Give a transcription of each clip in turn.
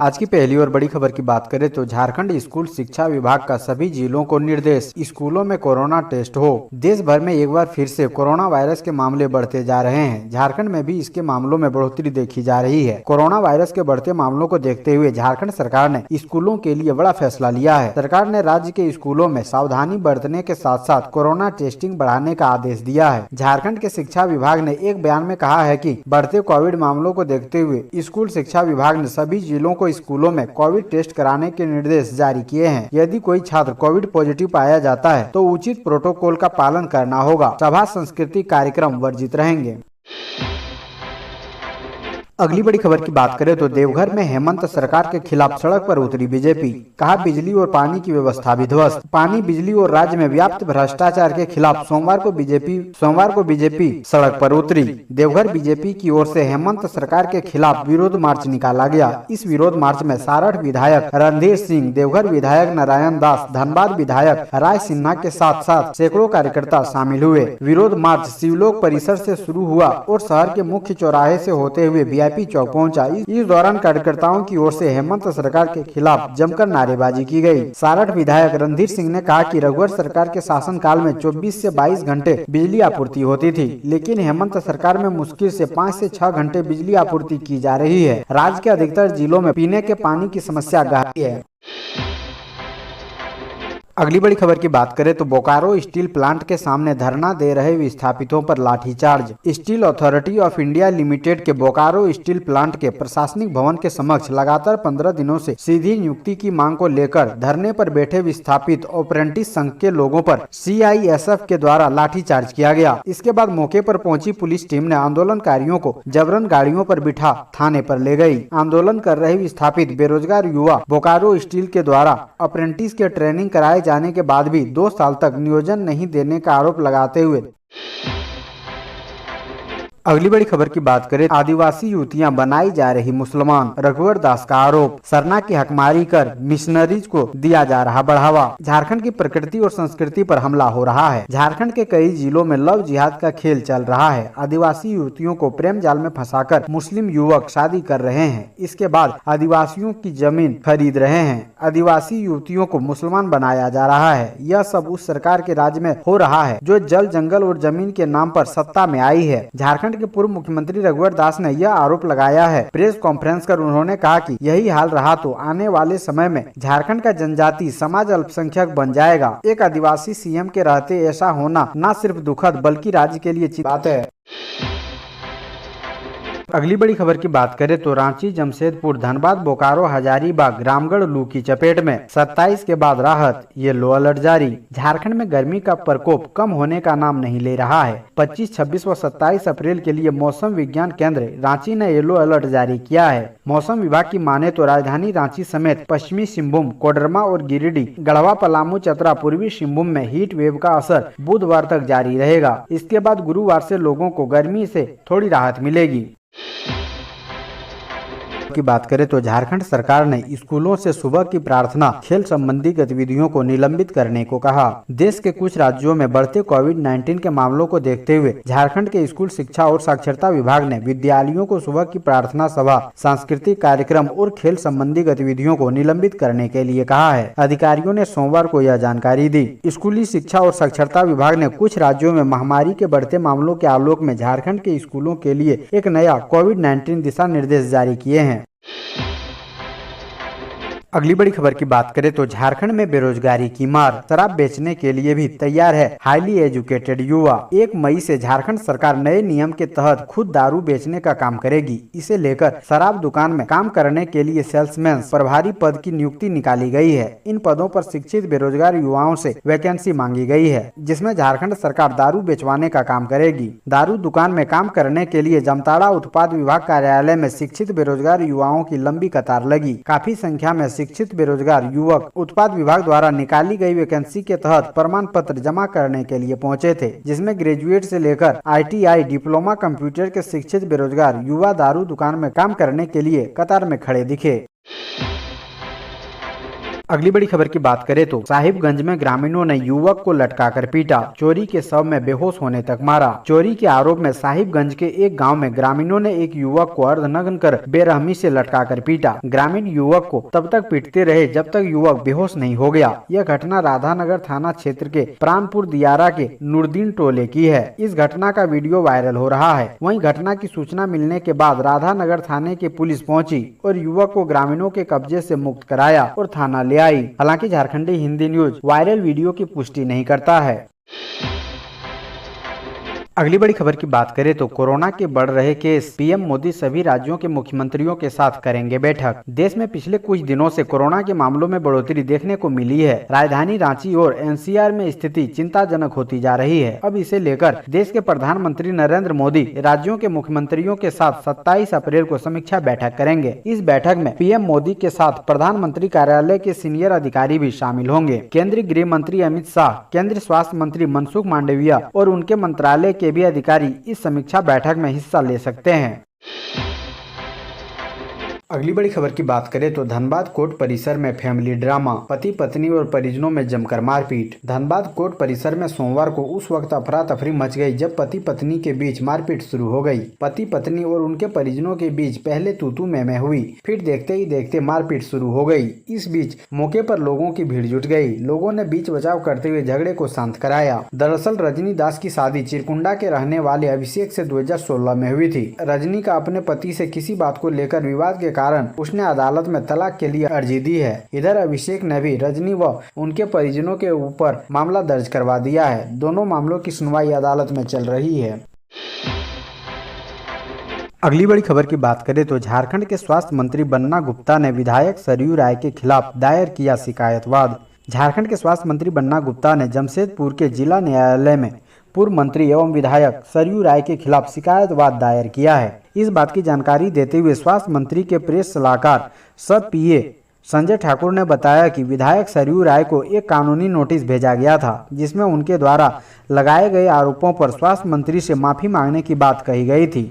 आज की पहली और बड़ी खबर की बात करें तो झारखंड स्कूल शिक्षा विभाग का सभी जिलों को निर्देश, स्कूलों में कोरोना टेस्ट हो। देश भर में एक बार फिर से कोरोना वायरस के मामले बढ़ते जा रहे हैं। झारखंड में भी इसके मामलों में बढ़ोतरी देखी जा रही है। कोरोना वायरस के बढ़ते मामलों को देखते हुए झारखंड सरकार ने स्कूलों के लिए बड़ा फैसला लिया है। सरकार ने राज्य के स्कूलों में सावधानी बरतने के साथ साथ कोरोना टेस्टिंग बढ़ाने का आदेश दिया है। झारखंड के शिक्षा विभाग ने एक बयान में कहा है कि बढ़ते कोविड मामलों को देखते हुए स्कूल शिक्षा विभाग ने सभी जिलों को स्कूलों में कोविड टेस्ट कराने के निर्देश जारी किए हैं। यदि कोई छात्र कोविड पॉजिटिव पाया जाता है तो उचित प्रोटोकॉल का पालन करना होगा। सभा सांस्कृतिक कार्यक्रम वर्जित रहेंगे। अगली बड़ी खबर की बात करें तो देवघर में हेमंत सरकार के खिलाफ सड़क पर उतरी बीजेपी। कहा बिजली और पानी की व्यवस्था भी ध्वस्त। पानी, बिजली और राज्य में व्याप्त भ्रष्टाचार के खिलाफ सोमवार को बीजेपी सड़क पर उतरी। देवघर बीजेपी की ओर से हेमंत सरकार के खिलाफ विरोध मार्च निकाला गया। इस विरोध मार्च में सारठ विधायक रणधीर सिंह, देवघर विधायक नारायण दास, धनबाद विधायक राय सिन्हा के साथ साथ सैकड़ों कार्यकर्ता शामिल हुए। विरोध मार्च शिवलोक परिसर से शुरू हुआ और शहर के मुख्य चौराहे से होते हुए वीआईपी चौक पहुंचा। इस दौरान कार्यकर्ताओं की ओर से हेमंत सरकार के खिलाफ जमकर नारेबाजी की गई। सारठ विधायक रणधीर सिंह ने कहा कि रघुवर सरकार के शासनकाल में 24 से 22 घंटे बिजली आपूर्ति होती थी, लेकिन हेमंत सरकार में मुश्किल से 5 से 6 घंटे बिजली आपूर्ति की जा रही है। राज्य के अधिकतर जिलों में पीने के पानी की समस्या गहरी है। अगली बड़ी खबर की बात करें तो बोकारो स्टील प्लांट के सामने धरना दे रहे विस्थापितों पर लाठीचार्ज। Steel authority of India limited के बोकारो स्टील प्लांट के प्रशासनिक भवन के समक्ष लगातार 15 दिनों से सीधी नियुक्ति की मांग को लेकर धरने पर बैठे विस्थापित अप्रेंटिस संघ के लोगों पर CISF के द्वारा लाठीचार्ज किया गया। इसके बाद मौके पर पहुंची पुलिस टीम ने आंदोलनकारियों को जबरन गाड़ियों पर बिठा थाने पर ले गई। आंदोलन कर रहे विस्थापित बेरोजगार युवा बोकारो स्टील के द्वारा अप्रेंटिस के ट्रेनिंग कराए जाने के बाद भी 2 साल तक नियोजन नहीं देने का आरोप लगाते हुए अगली बड़ी खबर की बात करें, आदिवासी युवतियां बनाई जा रही मुसलमान, रघुवर दास का आरोप। सरना की हकमारी कर मिशनरीज को दिया जा रहा बढ़ावा। झारखंड की प्रकृति और संस्कृति पर हमला हो रहा है। झारखंड के कई जिलों में लव जिहाद का खेल चल रहा है। आदिवासी युवतियों को प्रेम जाल में फंसाकर मुस्लिम युवक शादी कर रहे हैं। इसके बाद आदिवासियों की जमीन खरीद रहे हैं। आदिवासी युवतियों को मुसलमान बनाया जा रहा है। यह सब उस सरकार के राज में हो रहा है जो जल, जंगल और जमीन के नाम पर सत्ता में आई है। झारखंड के पूर्व मुख्यमंत्री रघुवर दास ने यह आरोप लगाया है। प्रेस कॉन्फ्रेंस कर उन्होंने कहा कि यही हाल रहा तो आने वाले समय में झारखंड का जनजाति समाज अल्पसंख्यक बन जाएगा। एक आदिवासी CM के रहते ऐसा होना न सिर्फ दुखद बल्कि राज्य के लिए चिंता बात है। अगली बड़ी खबर की बात करें तो रांची, जमशेदपुर, धनबाद, बोकारो, हजारीबाग, रामगढ़ लू की चपेट में। 27 के बाद राहत, येलो अलर्ट जारी। झारखंड में गर्मी का प्रकोप कम होने का नाम नहीं ले रहा है। 25, 26 व 27 अप्रैल के लिए मौसम विज्ञान केंद्र रांची ने येलो अलर्ट जारी किया है। मौसम विभाग की माने तो राजधानी रांची समेत पश्चिमी सिंहभूम, कोडरमा और गिरिडीह, गढ़वा, पलामू, चतरा, पूर्वी सिंहभूम में हीट वेव का असर बुधवार तक जारी रहेगा। इसके बाद गुरुवार से लोगों को गर्मी से थोड़ी राहत मिलेगी। की बात करें तो झारखंड सरकार ने स्कूलों से सुबह की प्रार्थना, खेल संबंधी गतिविधियों को निलंबित करने को कहा। देश के कुछ राज्यों में बढ़ते कोविड-19 के मामलों को देखते हुए झारखंड के स्कूल शिक्षा और साक्षरता विभाग ने विद्यालयों को सुबह की प्रार्थना सभा, सांस्कृतिक कार्यक्रम और खेल संबंधी गतिविधियों को निलंबित करने के लिए कहा है। अधिकारियों ने सोमवार को यह जानकारी दी। स्कूली शिक्षा और साक्षरता विभाग ने कुछ राज्यों में महामारी के बढ़ते मामलों के आलोक में झारखंड के स्कूलों के लिए एक नया कोविड-19 दिशा निर्देश जारी किए हैं। अगली बड़ी खबर की बात करें तो झारखंड में बेरोजगारी की मार, शराब बेचने के लिए भी तैयार है हाईली एजुकेटेड युवा। 1 मई से झारखंड सरकार नए नियम के तहत खुद दारू बेचने का काम करेगी। इसे लेकर शराब दुकान में काम करने के लिए सेल्समैन प्रभारी पद की नियुक्ति निकाली गई है। इन पदों पर शिक्षित बेरोजगार युवाओं से वैकेंसी मांगी गई है, जिसमें झारखंड सरकार दारू बेचवाने का काम करेगी। दारू दुकान में काम करने के लिए जामताड़ा उत्पाद विभाग कार्यालय में शिक्षित बेरोजगार युवाओं की लंबी कतार लगी। काफी संख्या में शिक्षित बेरोजगार युवक उत्पाद विभाग द्वारा निकाली गई वैकेंसी के तहत प्रमाण पत्र जमा करने के लिए पहुंचे थे, जिसमें ग्रेजुएट से लेकर ITI, डिप्लोमा कंप्यूटर के शिक्षित बेरोजगार युवा दारू दुकान में काम करने के लिए कतार में खड़े दिखे। अगली बड़ी खबर की बात करें तो साहिबगंज में ग्रामीणों ने युवक को लटकाकर पीटा, चोरी के शव में बेहोश होने तक मारा। चोरी के आरोप में साहिबगंज के एक गांव में ग्रामीणों ने एक युवक को अर्धनग्न कर बेरहमी से लटकाकर पीटा। ग्रामीण युवक को तब तक पीटते रहे जब तक युवक बेहोश नहीं हो गया। यह घटना राधानगर थाना क्षेत्र के प्राणपुर दियारा के नूरदीन टोले की है। इस घटना का वीडियो वायरल हो रहा है। वहीं घटना की सूचना मिलने के बाद राधानगर थाने की पुलिस पहुंची और युवक को ग्रामीणों के कब्जे से मुक्त कराया और थाना ले आई। हालांकि झारखंडी हिंदी न्यूज वायरल वीडियो की पुष्टि नहीं करता है। अगली बड़ी खबर की बात करें तो कोरोना के बढ़ रहे केस, पीएम मोदी सभी राज्यों के मुख्यमंत्रियों के साथ करेंगे बैठक। देश में पिछले कुछ दिनों से कोरोना के मामलों में बढ़ोतरी देखने को मिली है। राजधानी रांची और एनसीआर में स्थिति चिंताजनक होती जा रही है। अब इसे लेकर देश के प्रधानमंत्री नरेंद्र मोदी राज्यों के मुख्यमंत्रियों के साथ 27 अप्रैल को समीक्षा बैठक करेंगे। इस बैठक में पीएम मोदी के साथ प्रधानमंत्री कार्यालय के सीनियर अधिकारी भी शामिल होंगे। केंद्रीय गृह मंत्री अमित शाह, केंद्रीय स्वास्थ्य मंत्री मनसुख मांडविया और उनके मंत्रालय के भी अधिकारी इस समीक्षा बैठक में हिस्सा ले सकते हैं। अगली बड़ी खबर की बात करें तो धनबाद कोर्ट परिसर में फैमिली ड्रामा, पति पत्नी और परिजनों में जमकर मारपीट। धनबाद कोर्ट परिसर में सोमवार को उस वक्त अफरा तफरी मच गई जब पति पत्नी के बीच मारपीट शुरू हो गई। पति पत्नी और उनके परिजनों के बीच पहले तू में हुई, फिर देखते ही देखते मारपीट शुरू हो गई। इस बीच मौके पर लोगों की भीड़ जुट गई। लोगों ने बीच बचाव करते हुए झगड़े को शांत कराया। दरअसल रजनी दास की शादी चिरकुंडा के रहने वाले अभिषेक से 2016 में हुई थी। रजनी का अपने पति से किसी बात को लेकर विवाद के कारण उसने अदालत में तलाक के लिए अर्जी दी है। इधर अभिषेक ने भी रजनी व उनके परिजनों के ऊपर मामला दर्ज करवा दिया है। दोनों मामलों की सुनवाई अदालत में चल रही है। अगली बड़ी खबर की बात करें तो झारखंड के स्वास्थ्य मंत्री बन्ना गुप्ता ने विधायक सरयू राय के खिलाफ दायर किया शिकायतवाद। झारखंड के स्वास्थ्य मंत्री बन्ना गुप्ता ने जमशेदपुर के जिला न्यायालय में पूर्व मंत्री एवं विधायक सरयू राय के खिलाफ शिकायतवाद दायर किया है। इस बात की जानकारी देते हुए स्वास्थ्य मंत्री के प्रेस सलाहकार सब पीए संजय ठाकुर ने बताया कि विधायक सरयू राय को एक कानूनी नोटिस भेजा गया था, जिसमें उनके द्वारा लगाए गए आरोपों पर स्वास्थ्य मंत्री से माफी मांगने की बात कही गई थी।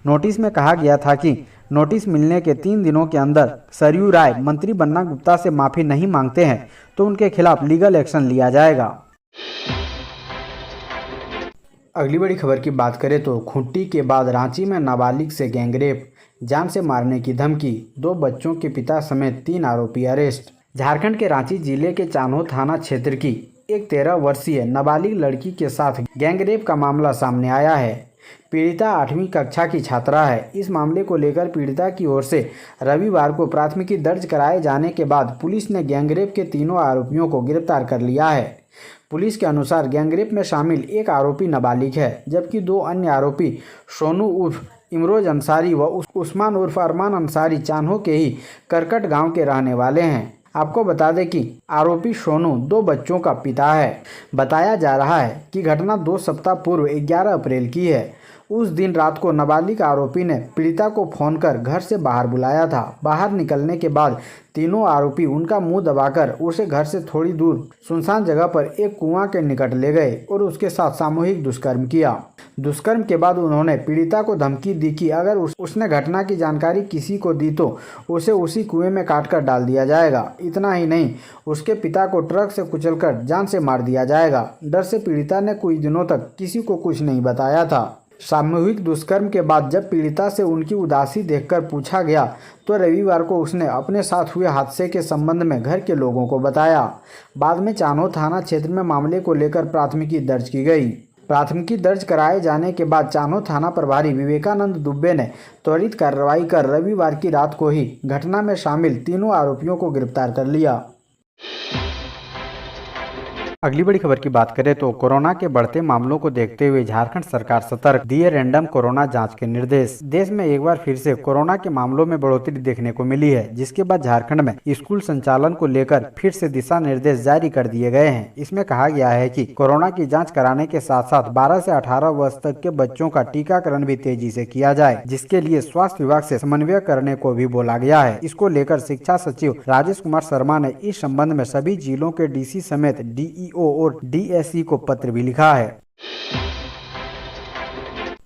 नोटिस में कहा गया था कि नोटिस मिलने के 3 दिनों के अंदर सरयू राय मंत्री बन्ना गुप्ता से माफी नहीं मांगते हैं तो उनके खिलाफ लीगल एक्शन लिया जाएगा। अगली बड़ी खबर की बात करें तो खूंटी के बाद रांची में नाबालिग से गैंगरेप, जान से मारने की धमकी, 2 बच्चों के पिता समेत 3 आरोपी अरेस्ट। झारखंड के रांची जिले के चान्हो थाना क्षेत्र की एक 13 वर्षीय नाबालिग लड़की के साथ गैंगरेप का मामला सामने आया है। पीड़िता 8वीं कक्षा की छात्रा है। इस मामले को लेकर पीड़िता की ओर से रविवार को प्राथमिकी दर्ज कराए जाने के बाद पुलिस ने गैंगरेप के तीनों आरोपियों को गिरफ्तार कर लिया है। पुलिस के अनुसार गैंगरेप में शामिल एक आरोपी नाबालिग है, जबकि 2 अन्य आरोपी सोनू उर्फ इमरोज अंसारी व उस्मान उर्फ अरमान अंसारी चान्हो के ही करकट गांव के रहने वाले हैं। आपको बता दें कि आरोपी सोनू 2 बच्चों का पिता है। बताया जा रहा है कि घटना 2 सप्ताह पूर्व 11 अप्रैल की है। उस दिन रात को नाबालिग आरोपी ने पीड़िता को फोन कर घर से बाहर बुलाया था। बाहर निकलने के बाद तीनों आरोपी उनका मुंह दबाकर उसे घर से थोड़ी दूर सुनसान जगह पर एक कुआं के निकट ले गए और उसके साथ सामूहिक दुष्कर्म किया। दुष्कर्म के बाद उन्होंने पीड़िता को धमकी दी कि अगर उसने घटना की जानकारी किसी को दी तो उसे उसी कुएं में काटकर डाल दिया जाएगा। इतना ही नहीं, उसके पिता को ट्रक से कुचलकर जान से मार दिया जाएगा। डर से पीड़िता ने कुछ दिनों तक किसी को कुछ नहीं बताया था। सामूहिक दुष्कर्म के बाद जब पीड़िता से उनकी उदासी देखकर पूछा गया तो रविवार को उसने अपने साथ हुए हादसे के संबंध में घर के लोगों को बताया। बाद में चान्हो थाना क्षेत्र में मामले को लेकर प्राथमिकी दर्ज की गई। प्राथमिकी दर्ज कराए जाने के बाद चान्हो थाना प्रभारी विवेकानंद दुबे ने त्वरित कार्रवाई कर रविवार की रात को ही घटना में शामिल तीनों आरोपियों को गिरफ्तार कर लिया। अगली बड़ी खबर की बात करें तो कोरोना के बढ़ते मामलों को देखते हुए झारखंड सरकार सतर्क, दिए रैंडम कोरोना जांच के निर्देश। देश में एक बार फिर से कोरोना के मामलों में बढ़ोतरी देखने को मिली है, जिसके बाद झारखंड में स्कूल संचालन को लेकर फिर से दिशा निर्देश जारी कर दिए गए हैं। इसमें कहा गया है कि कोरोना की जाँच कराने के साथ साथ 12 से 18 वर्ष तक के बच्चों का टीकाकरण भी तेजी से किया जाए, जिसके लिए स्वास्थ्य विभाग से समन्वय करने को भी बोला गया है। इसको लेकर शिक्षा सचिव राजेश कुमार शर्मा ने इस संबंध में सभी जिलों के डीसी समेत डीईओ और डीएसई को पत्र भी लिखा है।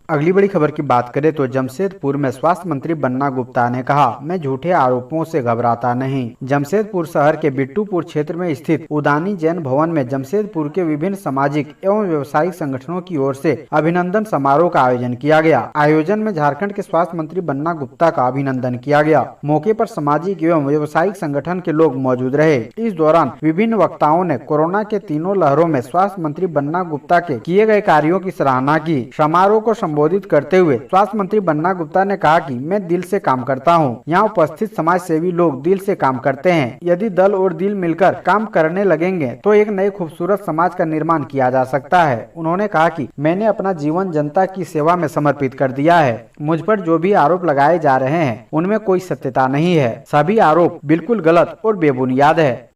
अगली बड़ी खबर की बात करें तो जमशेदपुर में स्वास्थ्य मंत्री बन्ना गुप्ता ने कहा, मैं झूठे आरोपों से घबराता नहीं। जमशेदपुर शहर के बिट्टूपुर क्षेत्र में स्थित उदानी जैन भवन में जमशेदपुर के विभिन्न सामाजिक एवं व्यवसायिक संगठनों की ओर से अभिनंदन समारोह का आयोजन किया गया। आयोजन में झारखंड के स्वास्थ्य मंत्री बन्ना गुप्ता का अभिनंदन किया गया। मौके पर सामाजिक एवं व्यवसायिक संगठन के लोग मौजूद रहे। इस दौरान विभिन्न वक्ताओं ने कोरोना के तीनों लहरों में स्वास्थ्य मंत्री बन्ना गुप्ता के किए गए कार्यों की सराहना की। समारोह को संबोधित करते हुए स्वास्थ्य मंत्री बन्ना गुप्ता ने कहा कि मैं दिल से काम करता हूं। यहाँ उपस्थित समाज सेवी लोग दिल से काम करते हैं। यदि दल और दिल मिलकर काम करने लगेंगे तो एक नए खूबसूरत समाज का निर्माण किया जा सकता है। उन्होंने कहा कि मैंने अपना जीवन जनता की सेवा में समर्पित कर दिया है। मुझ पर जो भी आरोप लगाए जा रहे हैं उनमें कोई सत्यता नहीं है। सभी आरोप बिल्कुल गलत और बेबुनियाद है।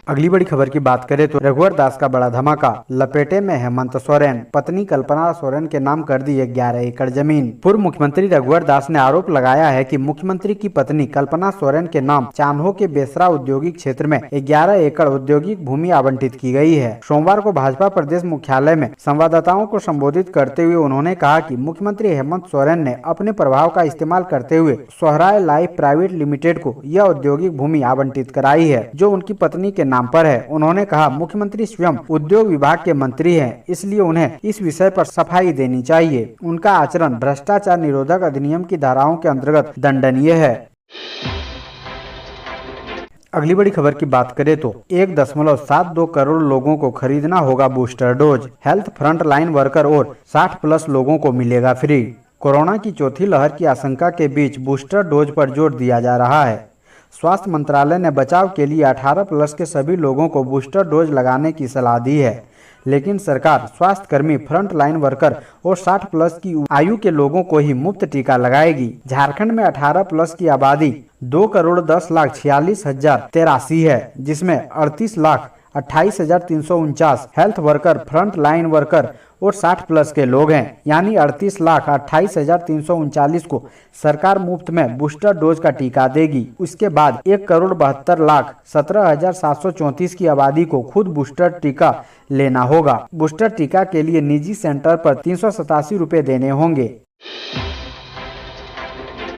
अगली बड़ी खबर की बात करें तो रघुवर दास का बड़ा धमाका, लपेटे में हेमंत सोरेन। पत्नी कल्पना सोरेन के नाम कर दी 11 एकड़ जमीन। पूर्व मुख्यमंत्री रघुवर दास ने आरोप लगाया है कि मुख्यमंत्री की पत्नी कल्पना सोरेन के नाम चान्हो के बेसरा औद्योगिक क्षेत्र में 11 एकड़ औद्योगिक भूमि आवंटित की गई है। सोमवार को भाजपा प्रदेश मुख्यालय में संवाददाताओं को संबोधित करते हुए उन्होंने कहा कि मुख्यमंत्री हेमंत सोरेन ने अपने प्रभाव का इस्तेमाल करते हुए सोहराय लाइफ प्राइवेट लिमिटेड को यह औद्योगिक भूमि आवंटित कराई है, जो उनकी पत्नी के नाम पर है। उन्होंने कहा, मुख्यमंत्री स्वयं उद्योग विभाग के मंत्री हैं, इसलिए उन्हें इस विषय पर सफाई देनी चाहिए। उनका आचरण भ्रष्टाचार निरोधक अधिनियम की धाराओं के अंतर्गत दंडनीय है। अगली बड़ी खबर की बात करें तो 1.72 करोड़ लोगों को खरीदना होगा booster dose. Health front line worker और 60+ लोगों को मिलेगा फ्री। कोरोना की चौथी लहर की आशंका के बीच बूस्टर डोज पर जोर दिया जा रहा है। स्वास्थ्य मंत्रालय ने बचाव के लिए 18+ के सभी लोगों को बूस्टर डोज लगाने की सलाह दी है, लेकिन सरकार स्वास्थ्य कर्मी, फ्रंट लाइन वर्कर और 60+ की आयु के लोगों को ही मुफ्त टीका लगाएगी। झारखंड में 18+ की आबादी 2,10,46,083 है, जिसमें 38,28,349 health worker, front line worker और 60+ के लोग हैं। यानी 38,28,339 को सरकार मुफ्त में बूस्टर डोज का टीका देगी। उसके बाद 1,72,17,734 की आबादी को खुद बूस्टर टीका लेना होगा। बूस्टर टीका के लिए निजी सेंटर पर 387 रुपए देने होंगे।